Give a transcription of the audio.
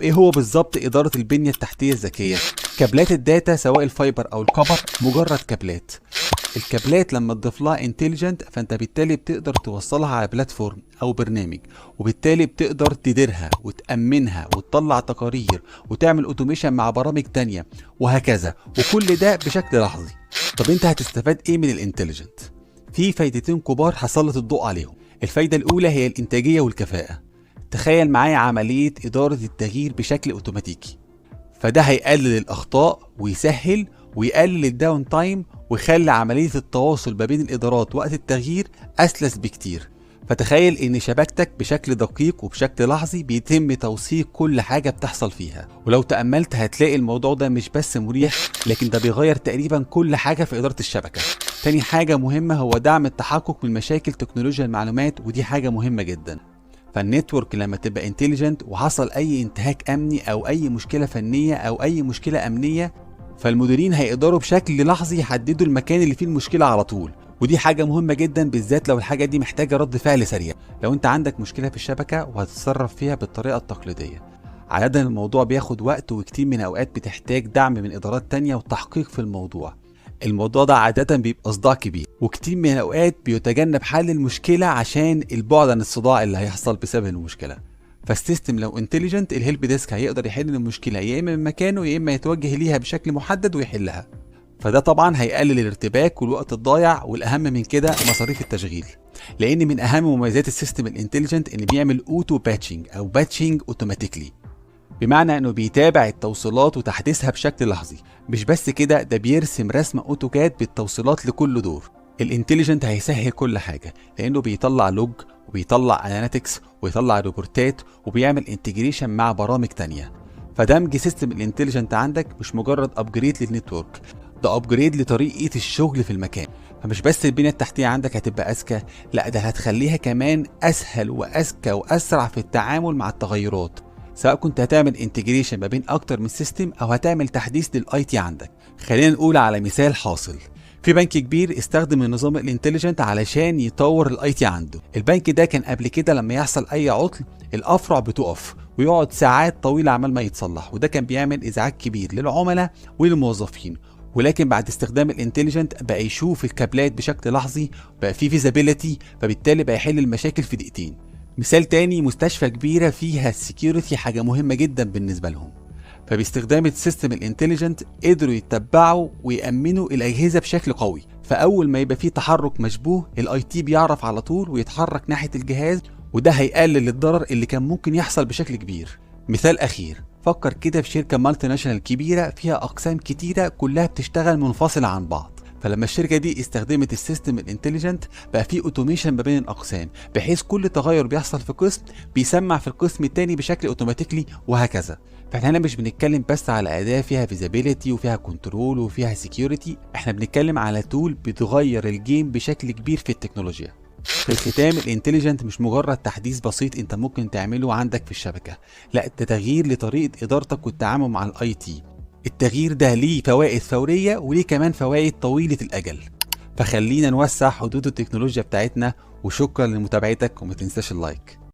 ايه هو بالظبط اداره البنيه التحتيه الذكيه؟ كابلات الداتا سواء الفايبر او الكبر مجرد كابلات. الكابلات لما تضيف لها انتليجنت فانت بالتالي بتقدر توصلها على بلاتفورم او برنامج، وبالتالي بتقدر تديرها وتامنها وتطلع تقارير وتعمل اوتوميشن مع برامج تانية وهكذا، وكل ده بشكل لحظي. طب انت هتستفاد ايه من الانتليجنت؟ في فايدتين كبار هسلط الضوء عليهم. الفايده الاولى هي الانتاجيه والكفاءه. تخيل معايا عمليه اداره التغيير بشكل اوتوماتيكي، فده هيقلل الاخطاء ويسهل ويقلل الداون تايم ويخلي عمليه التواصل ما بين الادارات وقت التغيير اسلس بكتير. فتخيل ان شبكتك بشكل دقيق وبشكل لحظي بيتم توثيق كل حاجه بتحصل فيها، ولو تاملت هتلاقي الموضوع ده مش بس مريح، لكن ده بيغير تقريبا كل حاجه في اداره الشبكه. تاني حاجه مهمه هو دعم التحقق من مشاكل تكنولوجيا المعلومات، ودي حاجه مهمه جدا. فالنتورك لما تبقى انتليجنت وحصل اي انتهاك امني او اي مشكله فنيه او اي مشكله امنيه، فالمديرين هيقدروا بشكل لحظي يحددوا المكان اللي فيه المشكله على طول، ودي حاجه مهمه جدا بالذات لو الحاجه دي محتاجه رد فعل سريع. لو انت عندك مشكله في الشبكه وهتتصرف فيها بالطريقه التقليديه، عاده الموضوع بياخد وقت، وكتير من الاوقات بتحتاج دعم من ادارات تانية وتحقيق في الموضوع. الموضوع ده عادة بيبقى صداع كبير، وكتير من الأوقات بيتجنب حل المشكلة عشان البعد عن الصداع اللي هيحصل بسبب المشكلة. فالسيستم لو انتليجنت الهيلب ديسك هيقدر يحل المشكلة يا إما من مكانه يا إما يتوجه ليها بشكل محدد ويحلها. فده طبعا هيقلل الارتباك والوقت الضايع، والأهم من كده مصاريف التشغيل، لأن من أهم مميزات السيستم الانتليجنت إن بيعمل أوتو باتشنج أو باتشنج أوتوماتيكلي، بمعنى انه بيتابع التوصيلات وتحديثها بشكل لحظي. مش بس كده، ده بيرسم رسم اوتوكاد بالتوصيلات لكل دور. الانتليجنت هيسهل كل حاجه، لانه بيطلع لوج وبيطلع اناليتكس ويطلع ريبورتات وبيعمل انتجريشن مع برامج تانية. فدمج سيستم الانتليجنت عندك مش مجرد ابجريد للنتورك، ده ابجريد لطريقه الشغل في المكان. فمش بس البنيه التحتيه عندك هتبقى اذكى، لا ده هتخليها كمان اسهل واذكى واسرع في التعامل مع التغيرات، سواء كنت هتعمل انتجريشن ما بين اكتر من سيستم او هتعمل تحديث للاي تي عندك. خلينا نقول على مثال حاصل. في بنك كبير استخدم النظام الانتليجنت علشان يطور الاي تي عنده. البنك ده كان قبل كده لما يحصل اي عطل الافرع بتقف ويقعد ساعات طويله عمال ما يتصلح، وده كان بيعمل ازعاج كبير للعملاء وللموظفين. ولكن بعد استخدام الانتليجنت بقى يشوف الكابلات بشكل لحظي، بقى في فيزابيليتي، فبالتالي بقى يحل المشاكل في دقيقتين. مثال تاني، مستشفى كبيرة فيها السكيورتي حاجة مهمة جدا بالنسبة لهم، فباستخدام السيستم الانتليجنت قدروا يتبعوا ويأمنوا الأجهزة بشكل قوي. فأول ما يبقى فيه تحرك مشبوه الاي تي بيعرف على طول ويتحرك ناحية الجهاز، وده هيقلل الضرر اللي كان ممكن يحصل بشكل كبير. مثال أخير، فكر كده في شركة مالتي ناشونال كبيرة فيها أقسام كتيرة كلها بتشتغل منفصلة عن بعض. فلما الشركه دي استخدمت السيستم الانتليجنت بقى في اوتوميشن ما بين الاقسام، بحيث كل تغير بيحصل في قسم بيسمع في القسم التاني بشكل اوتوماتيكلي وهكذا. فاحنا هنا مش بنتكلم بس على اداه فيها فيزابيليتي وفيها كنترول وفيها سكيورتي، احنا بنتكلم على تول بتغير الجيم بشكل كبير في التكنولوجيا. في الختام، الانتليجنت مش مجرد تحديث بسيط انت ممكن تعمله عندك في الشبكه، لا ده تغيير لطريقه ادارتك والتعامل مع الاي تي. التغيير ده ليه فوائد فورية وليه كمان فوائد طويلة الأجل. فخلينا نوسع حدود التكنولوجيا بتاعتنا، وشكرا لمتابعتك وما تنساش اللايك.